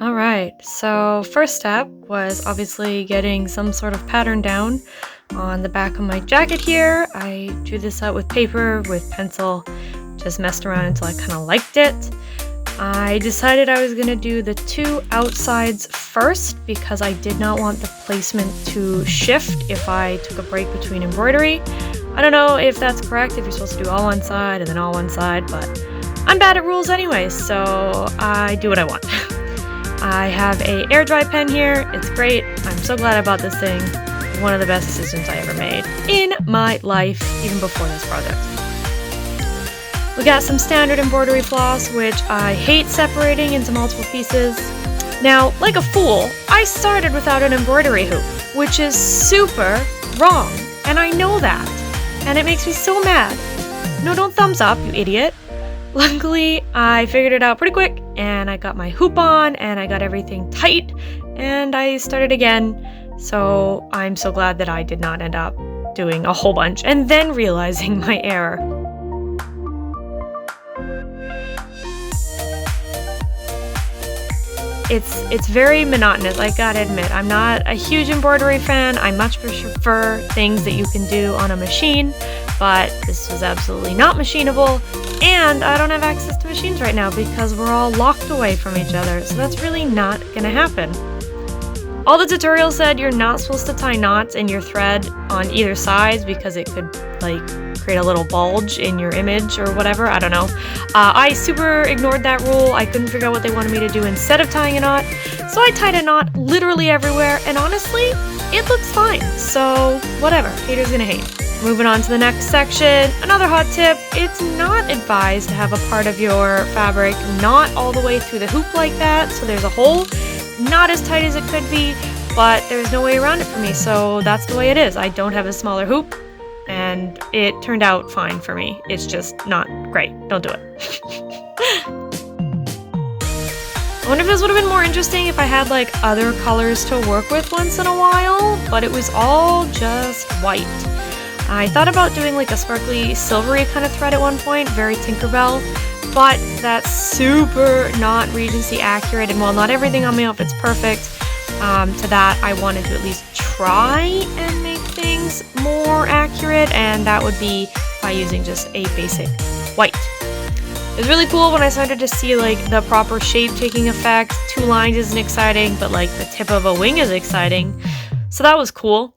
All right, so first step was obviously getting some sort of pattern down on the back of my jacket here. I drew this out with paper, with pencil, just messed around until I kind of liked it. I decided I was going to do the two outsides first because I did not want the placement to shift if I took a break between embroidery. I don't know if that's correct, if you're supposed to do all one side and then all one side, but I'm bad at rules anyway, so I do what I want. I have a air dry pen here. It's great. I'm so glad I bought this thing. One of the best decisions I ever made in my life, even before this project. We got some standard embroidery floss, which I hate separating into multiple pieces. Now, like a fool, I started without an embroidery hoop, which is super wrong, and I know that, and it makes me so mad. No, don't thumbs up, you idiot. Luckily, I figured it out pretty quick, and I got my hoop on, and I got everything tight, and I started again. So I'm so glad that I did not end up doing a whole bunch, and then realizing my error. It's very monotonous, I gotta admit. I'm not a huge embroidery fan. I much prefer things that you can do on a machine, but this was absolutely not machinable, and I don't have access to machines right now because we're all locked away from each other, so that's really not gonna happen. All the tutorial said you're not supposed to tie knots in your thread on either side because it could, create a little bulge in your image or whatever, I don't know. I super ignored that rule. I couldn't figure out what they wanted me to do instead of tying a knot, so I tied a knot literally everywhere, and honestly, it looks fine, so whatever, haters gonna hate. Moving on to the next section, another hot tip, it's not advised to have a part of your fabric not all the way through the hoop like that, so there's a hole, not as tight as it could be, but there's no way around it for me, so that's the way it is. I don't have a smaller hoop, and it turned out fine for me. It's just not great. Don't do it. I wonder if this would have been more interesting if I had other colors to work with once in a while, but it was all just white. I thought about doing a sparkly silvery kind of thread at one point, very Tinkerbell, but that's super not Regency accurate, and while not everything on my outfit's perfect, to that I wanted to at least try and make things more accurate, and that would be by using just a basic white. It was really cool when I started to see the proper shape taking effect. 2 lines isn't exciting, but the tip of a wing is exciting, so that was cool.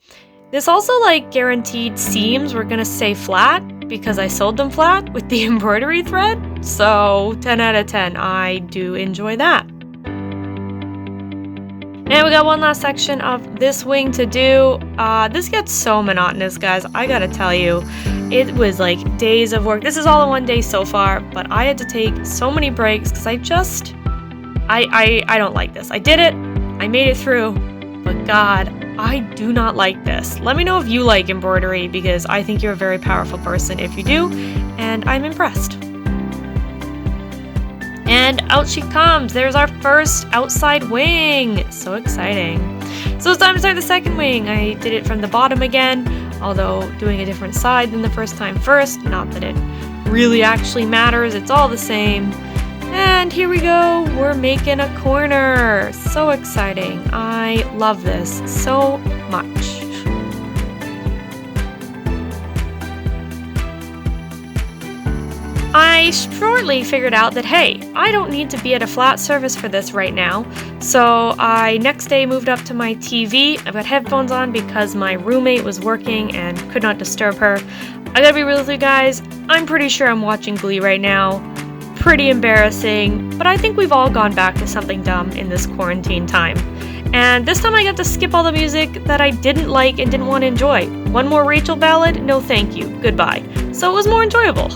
This also guaranteed seams were gonna stay flat because I sewed them flat with the embroidery thread, so 10 out of 10, I do enjoy that. And we got one last section of this wing to do. This gets so monotonous, guys, I gotta tell you. It was days of work. This is all in one day so far, but I had to take so many breaks because I don't like this. I did it, I made it through, but God, I do not like this. Let me know if you like embroidery because I think you're a very powerful person if you do, and I'm impressed. And out she comes. There's our first outside wing. So exciting. So it's time to start the second wing. I did it from the bottom again, although doing a different side than the first time first. Not that it really actually matters. It's all the same. And here we go. We're making a corner. So exciting. I love this so much. I shortly figured out that, hey, I don't need to be at a flat surface for this right now, so I next day moved up to my TV. I've got headphones on because my roommate was working and could not disturb her. I gotta be real with you guys, I'm pretty sure I'm watching Glee right now. Pretty embarrassing, but I think we've all gone back to something dumb in this quarantine time. And this time I got to skip all the music that I didn't like and didn't want to enjoy. One more Rachel ballad? No thank you, goodbye. So it was more enjoyable.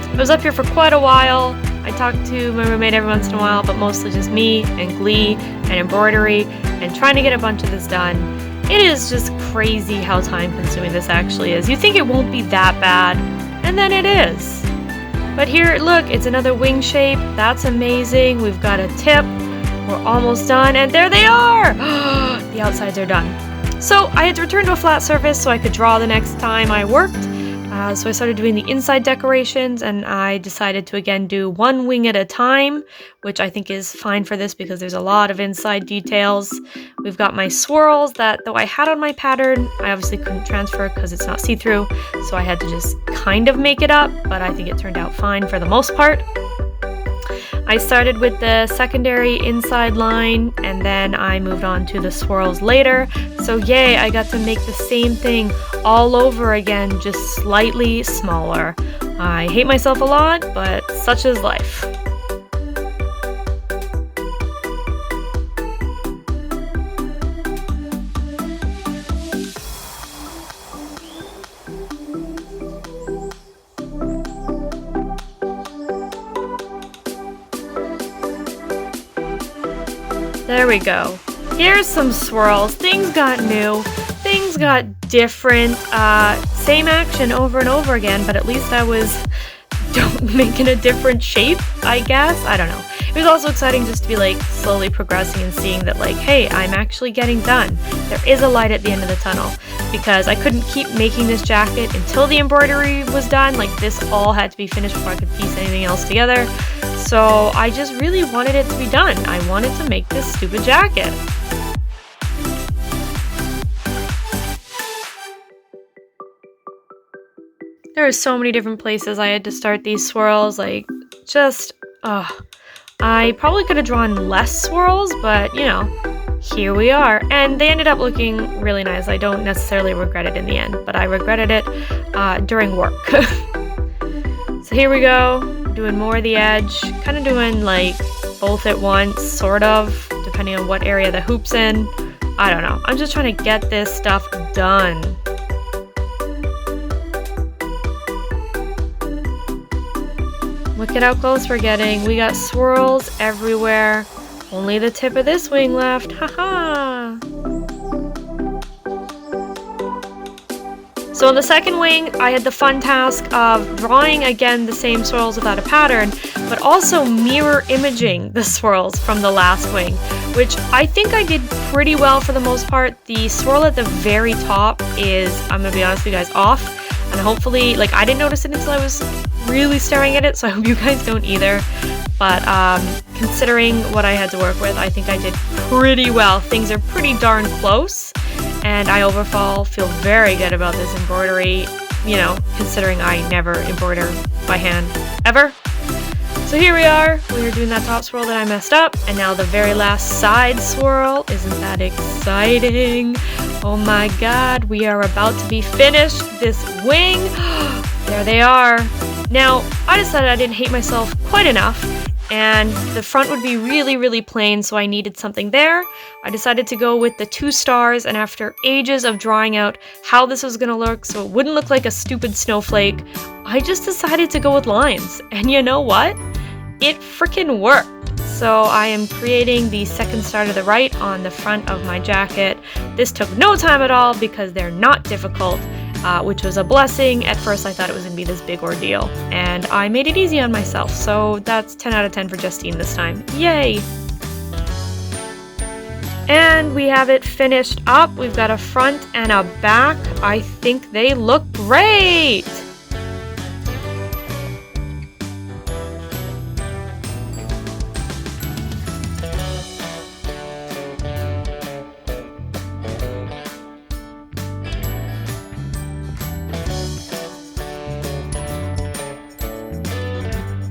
I was up here for quite a while. I talked to my roommate every once in a while, but mostly just me and Glee and embroidery and trying to get a bunch of this done. It is just crazy how time-consuming this actually is. You think it won't be that bad, and then it is. But here, look, it's another wing shape. That's amazing. We've got a tip. We're almost done, and there they are! The outsides are done. So I had to return to a flat surface so I could draw the next time I worked. So I started doing the inside decorations, and I decided to again do one wing at a time, which I think is fine for this because there's a lot of inside details. We've got my swirls that, though I had on my pattern, I obviously couldn't transfer because it's not see-through, so I had to just kind of make it up, but I think it turned out fine for the most part. I started with the secondary inside line, and then I moved on to the swirls later. So yay, I got to make the same thing all over again, just slightly smaller. I hate myself a lot, but such is life. There we go. Here's some swirls. Things got new. Things got different. Same action over and over again, but at least I was making a different shape, I guess. I don't know. It was also exciting just to be like slowly progressing and seeing that like, hey, I'm actually getting done. There is a light at the end of the tunnel, because I couldn't keep making this jacket until the embroidery was done. Like, this all had to be finished before I could piece anything else together. So I just really wanted it to be done. I wanted to make this stupid jacket. There are so many different places I had to start these swirls, like, just, I probably could have drawn less swirls, but, you know, here we are. And they ended up looking really nice. I don't necessarily regret it in the end, but I regretted it during work. So here we go, doing more of the edge, kind of doing, like, both at once, sort of, depending on what area the hoop's in. I don't know. I'm just trying to get this stuff done. Look at how close we're getting. We got swirls everywhere. Only the tip of this wing left. Haha! So in the second wing, I had the fun task of drawing again the same swirls without a pattern, but also mirror imaging the swirls from the last wing, which I think I did pretty well for the most part. The swirl at the very top is, I'm gonna be honest with you guys, off. And hopefully, like, I didn't notice it until I was really staring at it, so I hope you guys don't either. But considering what I had to work with, I think I did pretty well. Things are pretty darn close, and I overall feel very good about this embroidery, you know, considering I never embroider by hand, ever. So here we are doing that top swirl that I messed up, and now the very last side swirl. Isn't that exciting? Oh my god, we are about to be finished this wing. There they are. Now, I decided I didn't hate myself quite enough, and the front would be really, really plain, so I needed something there. I decided to go with the 2 stars, and after ages of drawing out how this was gonna look so it wouldn't look like a stupid snowflake, I just decided to go with lines. And you know what? It freaking worked. So I am creating the second star to the right on the front of my jacket. This took no time at all because they're not difficult, which was a blessing. At first I thought it was going to be this big ordeal, and I made it easy on myself. So that's 10 out of 10 for Justine this time. Yay! And we have it finished up. We've got a front and a back. I think they look great!